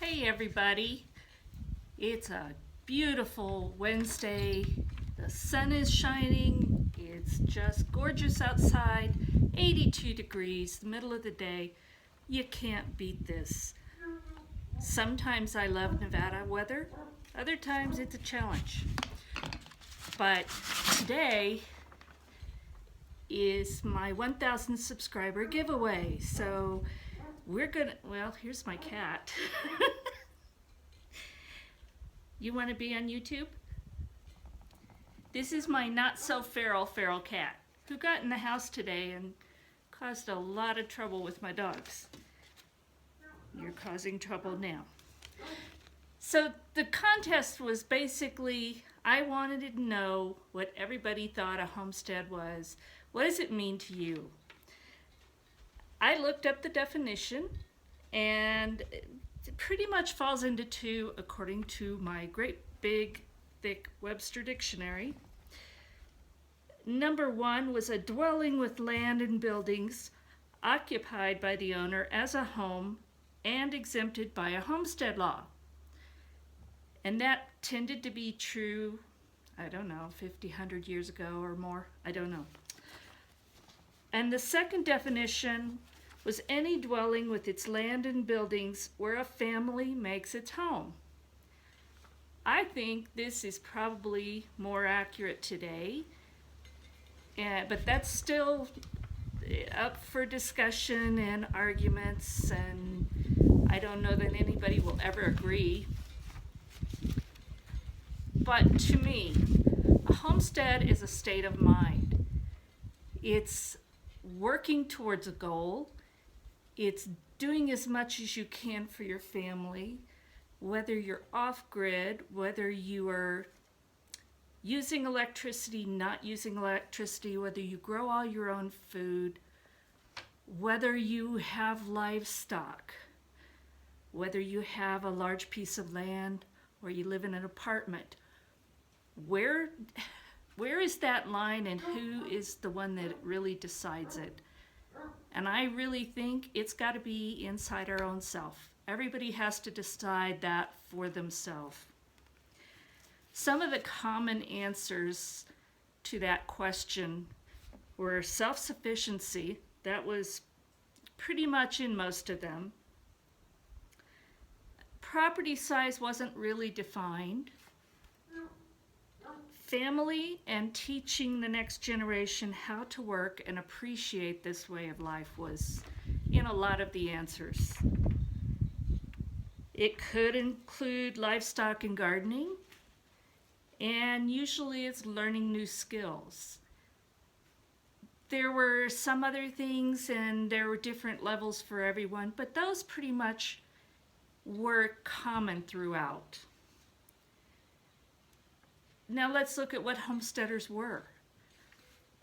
Hey everybody, it's a beautiful Wednesday. The sun is shining, it's just gorgeous outside, 82 degrees, the middle of the day. You can't beat this. Sometimes I love Nevada weather, other times it's a challenge. But today is my 1,000 subscriber giveaway, so well, here's my cat. You want to be on YouTube? This is my not so feral cat who got in the house today and caused a lot of trouble with my dogs. You're causing trouble now. So the contest was basically, I wanted to know what everybody thought a homestead was. What does it mean to you? I looked up the definition, and it pretty much falls into two according to my great big thick Webster dictionary. Number one was a dwelling with land and buildings occupied by the owner as a home and exempted by a homestead law. And that tended to be true, I don't know, 50, 100 years ago or more, I don't know. And the second definition was any dwelling with its land and buildings where a family makes its home. I think this is probably more accurate today, but that's still up for discussion and arguments, and I don't know that anybody will ever agree. But to me, a homestead is a state of mind. It's working towards a goal. It's doing as much as you can for your family, whether you're off-grid, whether you are using electricity, not using electricity, whether you grow all your own food, whether you have livestock, whether you have a large piece of land or you live in an apartment. Where is that line, and who is the one that really decides it? And I really think it's got to be inside our own self. Everybody has to decide that for themselves. Some of the common answers to that question were self-sufficiency. That was pretty much in most of them. Property size wasn't really defined. Family and teaching the next generation how to work and appreciate this way of life was in a lot of the answers. It could include livestock and gardening, and usually it's learning new skills. There were some other things, and there were different levels for everyone, but those pretty much were common throughout. Now let's look at what homesteaders were.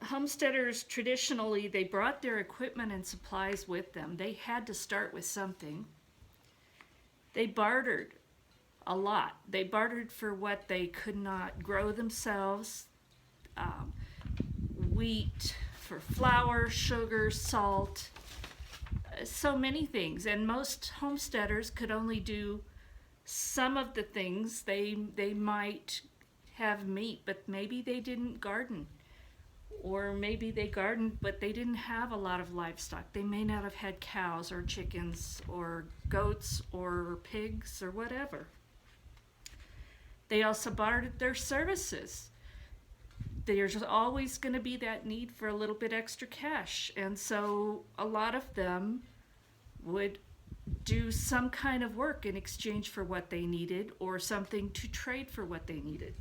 Homesteaders, traditionally, they brought their equipment and supplies with them. They had to start with something. They bartered a lot. They bartered for what they could not grow themselves. Wheat for flour, sugar, salt, so many things. And most homesteaders could only do some of the things. They might have meat, but maybe they didn't garden, or maybe they gardened but they didn't have a lot of livestock. They may not have had cows or chickens or goats or pigs or whatever. They also bartered their services. There's always going to be that need for a little bit extra cash, and so a lot of them would do some kind of work in exchange for what they needed, or something to trade for what they needed.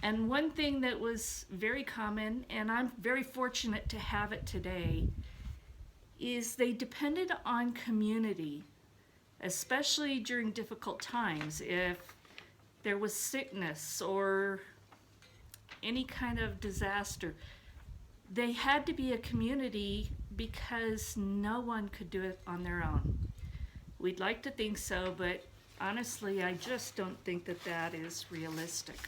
And one thing that was very common, and I'm very fortunate to have it today, is they depended on community, especially during difficult times. If there was sickness or any kind of disaster, they had to be a community because no one could do it on their own. We'd like to think so, but honestly, I just don't think that that is realistic.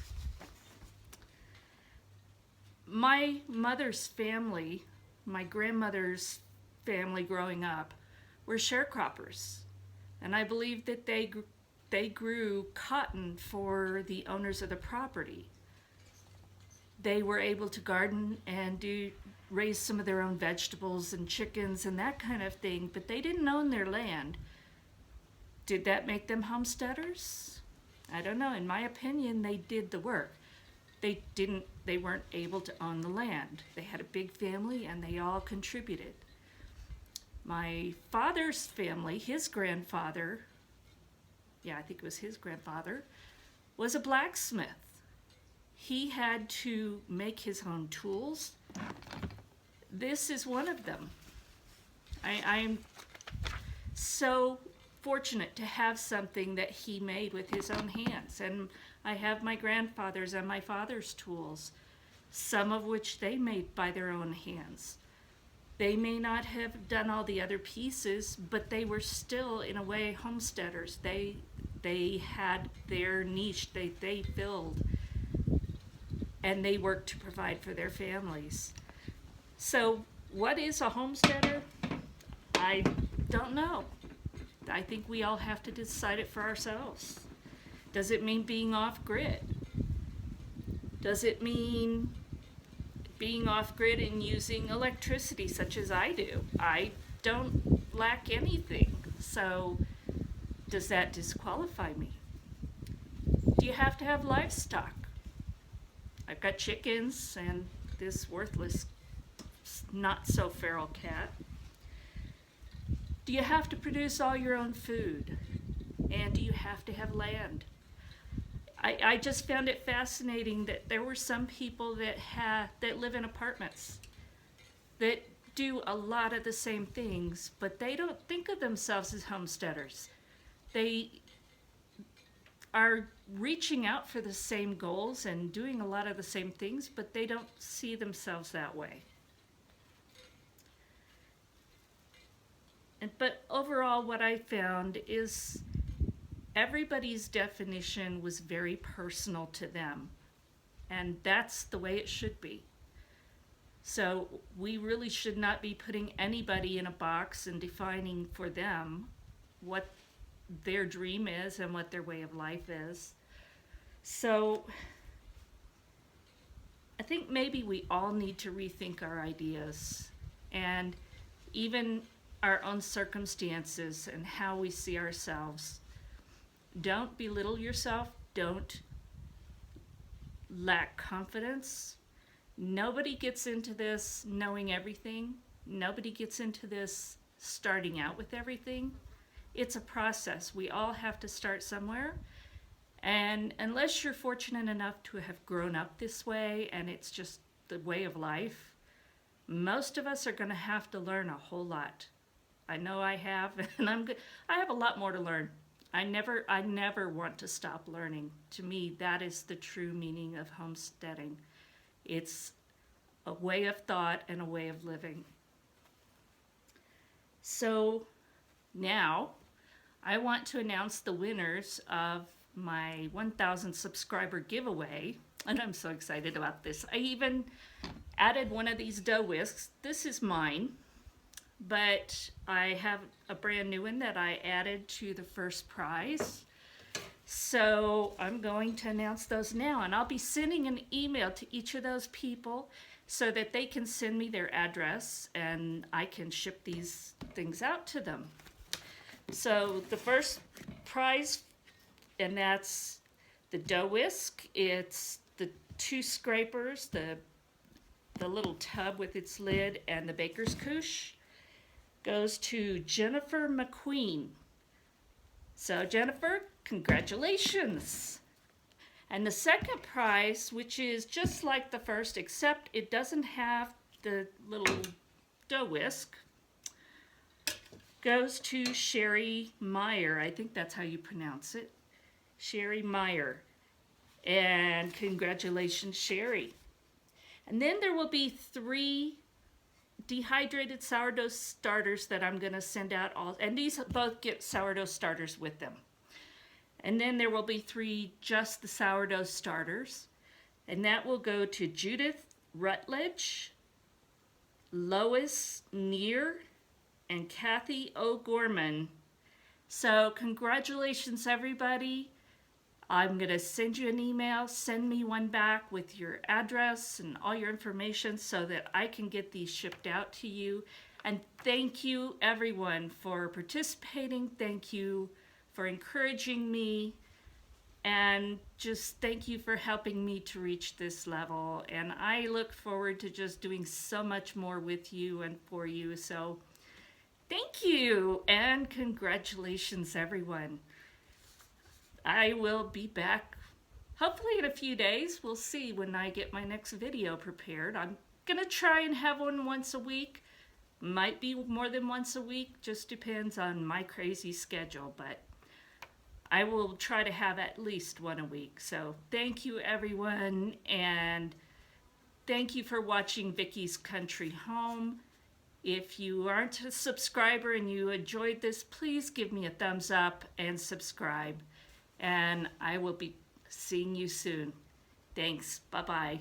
My mother's family, my grandmother's family growing up, were sharecroppers. And I believe that they grew cotton for the owners of the property. They were able to garden and raise some of their own vegetables and chickens and that kind of thing, but they didn't own their land. Did that make them homesteaders? I don't know. In my opinion, they did the work. They weren't able to own the land. They had a big family and they all contributed. My father's family, his grandfather, I think it was his grandfather, was a blacksmith. He had to make his own tools. This is one of them. I'm so fortunate to have something that he made with his own hands. And I have my grandfather's and my father's tools, some of which they made by their own hands. They may not have done all the other pieces, but they were still, in a way, homesteaders. They had their niche they filled, and they worked to provide for their families. So what is a homesteader? I don't know. I think we all have to decide it for ourselves. Does it mean being off-grid? Does it mean being off-grid and using electricity such as I do? I don't lack anything, so does that disqualify me? Do you have to have livestock? I've got chickens and this worthless, not so feral cat. Do you have to produce all your own food? And do you have to have land? I just found it fascinating that there were some people that live in apartments that do a lot of the same things, but they don't think of themselves as homesteaders. They are reaching out for the same goals and doing a lot of the same things, but they don't see themselves that way. But overall, what I found is everybody's definition was very personal to them, and that's the way it should be. So we really should not be putting anybody in a box and defining for them what their dream is and what their way of life is. So I think maybe we all need to rethink our ideas and even our own circumstances and how we see ourselves. Don't belittle yourself. Don't lack confidence. Nobody gets into this knowing everything. Nobody gets into this starting out with everything. It's a process. We all have to start somewhere. And unless you're fortunate enough to have grown up this way and it's just the way of life, most of us are going to have to learn a whole lot. I know I have, and I have a lot more to learn. I never want to stop learning. To me, that is the true meaning of homesteading. It's a way of thought and a way of living. So now I want to announce the winners of my 1,000 subscriber giveaway, and I'm so excited about this. I even added one of these dough whisks. This is mine, but I have a brand new one that I added to the first prize. So I'm going to announce those now, and I'll be sending an email to each of those people so that they can send me their address and I can ship these things out to them. So the first prize, and that's the dough whisk. It's the 2 scrapers, the little tub with its lid, and the baker's couche. Goes to Jennifer McQueen. So Jennifer, congratulations. And the second prize, which is just like the first, except it doesn't have the little dough whisk, goes to Sherry Meyer. I think that's how you pronounce it. Sherry Meyer. And congratulations, Sherry. And then there will be 3 dehydrated sourdough starters that I'm going to send out and these both get sourdough starters with them. And then there will be 3 just the sourdough starters, and that will go to Judith Rutledge, Lois Neer, and Kathy O'Gorman So congratulations, everybody. I'm going to send you an email. Send me one back with your address and all your information so that I can get these shipped out to you. And thank you, everyone, for participating. Thank you for encouraging me. And just thank you for helping me to reach this level. And I look forward to just doing so much more with you and for you. So thank you and congratulations, everyone. I will be back hopefully in a few days. We'll see when I get my next video prepared. I'm going to try and have one once a week. Might be more than once a week, just depends on my crazy schedule, but I will try to have at least one a week. So thank you, everyone, and thank you for watching Vickie's Country Home. If you aren't a subscriber and you enjoyed this, please give me a thumbs up and subscribe. And I will be seeing you soon. Thanks. Bye-bye.